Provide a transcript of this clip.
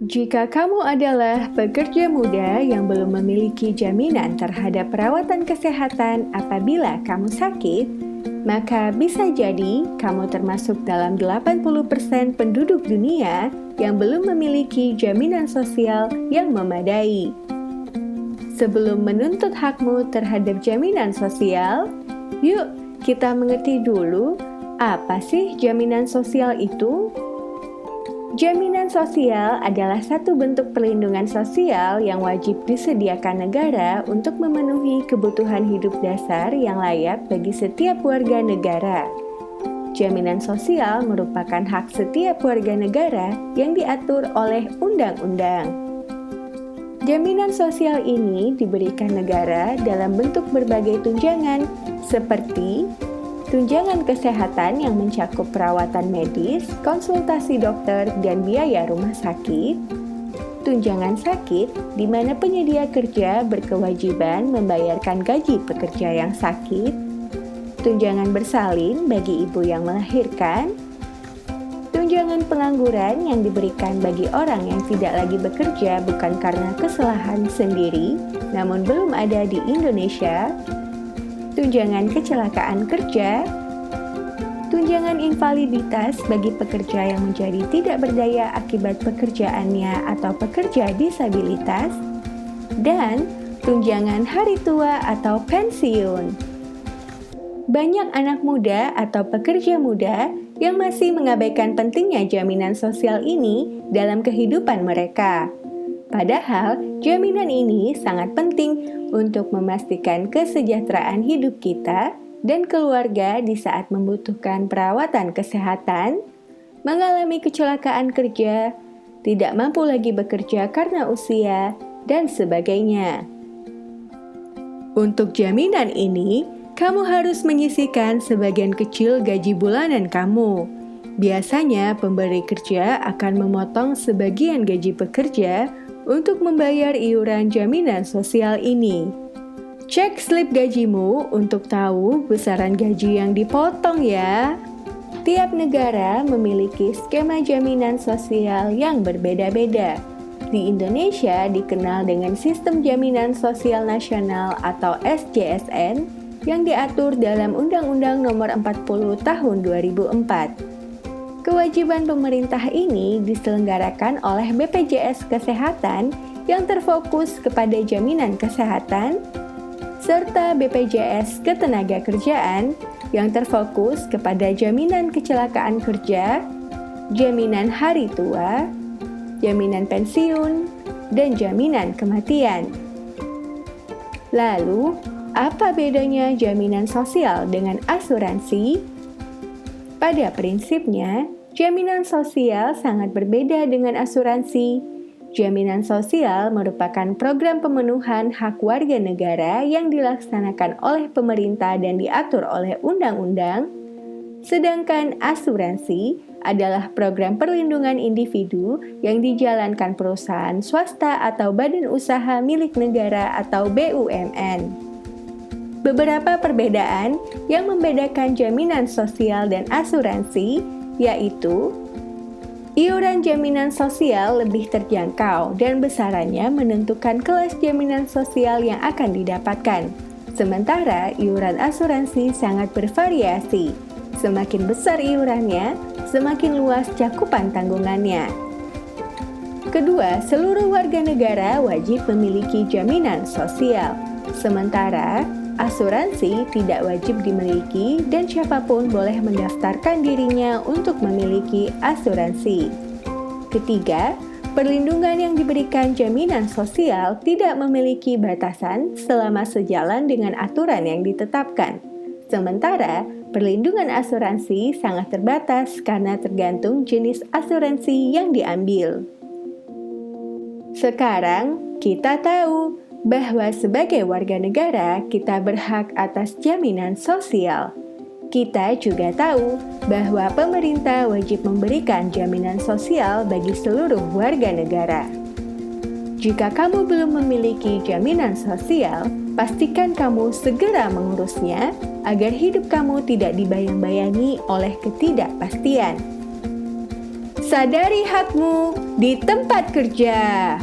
Jika kamu adalah pekerja muda yang belum memiliki jaminan terhadap perawatan kesehatan apabila kamu sakit, maka bisa jadi kamu termasuk dalam 80% penduduk dunia yang belum memiliki jaminan sosial yang memadai. Sebelum menuntut hakmu terhadap jaminan sosial, yuk kita mengerti dulu apa sih jaminan sosial itu? Jaminan sosial adalah satu bentuk perlindungan sosial yang wajib disediakan negara untuk memenuhi kebutuhan hidup dasar yang layak bagi setiap warga negara. Jaminan sosial merupakan hak setiap warga negara yang diatur oleh undang-undang. Jaminan sosial ini diberikan negara dalam bentuk berbagai tunjangan seperti tunjangan kesehatan yang mencakup perawatan medis, konsultasi dokter, dan biaya rumah sakit. Tunjangan sakit, di mana penyedia kerja berkewajiban membayarkan gaji pekerja yang sakit. Tunjangan bersalin bagi ibu yang melahirkan. Tunjangan pengangguran yang diberikan bagi orang yang tidak lagi bekerja bukan karena kesalahan sendiri, namun belum ada di Indonesia. Tunjangan kecelakaan kerja, tunjangan invaliditas bagi pekerja yang menjadi tidak berdaya akibat pekerjaannya atau pekerja disabilitas, dan tunjangan hari tua atau pensiun. Banyak anak muda atau pekerja muda yang masih mengabaikan pentingnya jaminan sosial ini dalam kehidupan mereka. Padahal, jaminan ini sangat penting untuk memastikan kesejahteraan hidup kita dan keluarga di saat membutuhkan perawatan kesehatan, mengalami kecelakaan kerja, tidak mampu lagi bekerja karena usia, dan sebagainya. Untuk jaminan ini, kamu harus menyisihkan sebagian kecil gaji bulanan kamu. Biasanya, pemberi kerja akan memotong sebagian gaji pekerja untuk membayar iuran jaminan sosial ini. Cek slip gajimu untuk tahu besaran gaji yang dipotong ya. Tiap negara memiliki skema jaminan sosial yang berbeda-beda. Di Indonesia dikenal dengan Sistem Jaminan Sosial Nasional atau SJSN yang diatur dalam Undang-Undang Nomor 40 Tahun 2004. Kewajiban pemerintah ini diselenggarakan oleh BPJS Kesehatan yang terfokus kepada jaminan kesehatan, serta BPJS Ketenagakerjaan yang terfokus kepada jaminan kecelakaan kerja, jaminan hari tua, jaminan pensiun, dan jaminan kematian. Lalu, apa bedanya jaminan sosial dengan asuransi? Pada prinsipnya, jaminan sosial sangat berbeda dengan asuransi. Jaminan sosial merupakan program pemenuhan hak warga negara yang dilaksanakan oleh pemerintah dan diatur oleh undang-undang, sedangkan asuransi adalah program perlindungan individu yang dijalankan perusahaan swasta atau badan usaha milik negara atau BUMN. Beberapa perbedaan yang membedakan jaminan sosial dan asuransi yaitu iuran jaminan sosial lebih terjangkau dan besarannya menentukan kelas jaminan sosial yang akan didapatkan. Sementara iuran asuransi sangat bervariasi. Semakin besar iurannya, semakin luas cakupan tanggungannya. Kedua, seluruh warga negara wajib memiliki jaminan sosial. Sementara asuransi tidak wajib dimiliki dan siapapun boleh mendaftarkan dirinya untuk memiliki asuransi. Ketiga, perlindungan yang diberikan jaminan sosial tidak memiliki batasan selama sejalan dengan aturan yang ditetapkan. Sementara, perlindungan asuransi sangat terbatas karena tergantung jenis asuransi yang diambil. Sekarang, kita tahu bahwa sebagai warga negara kita berhak atas jaminan sosial. Kita juga tahu bahwa pemerintah wajib memberikan jaminan sosial bagi seluruh warga negara. Jika kamu belum memiliki jaminan sosial, pastikan kamu segera mengurusnya agar hidup kamu tidak dibayang-bayangi oleh ketidakpastian. Sadari hakmu di tempat kerja.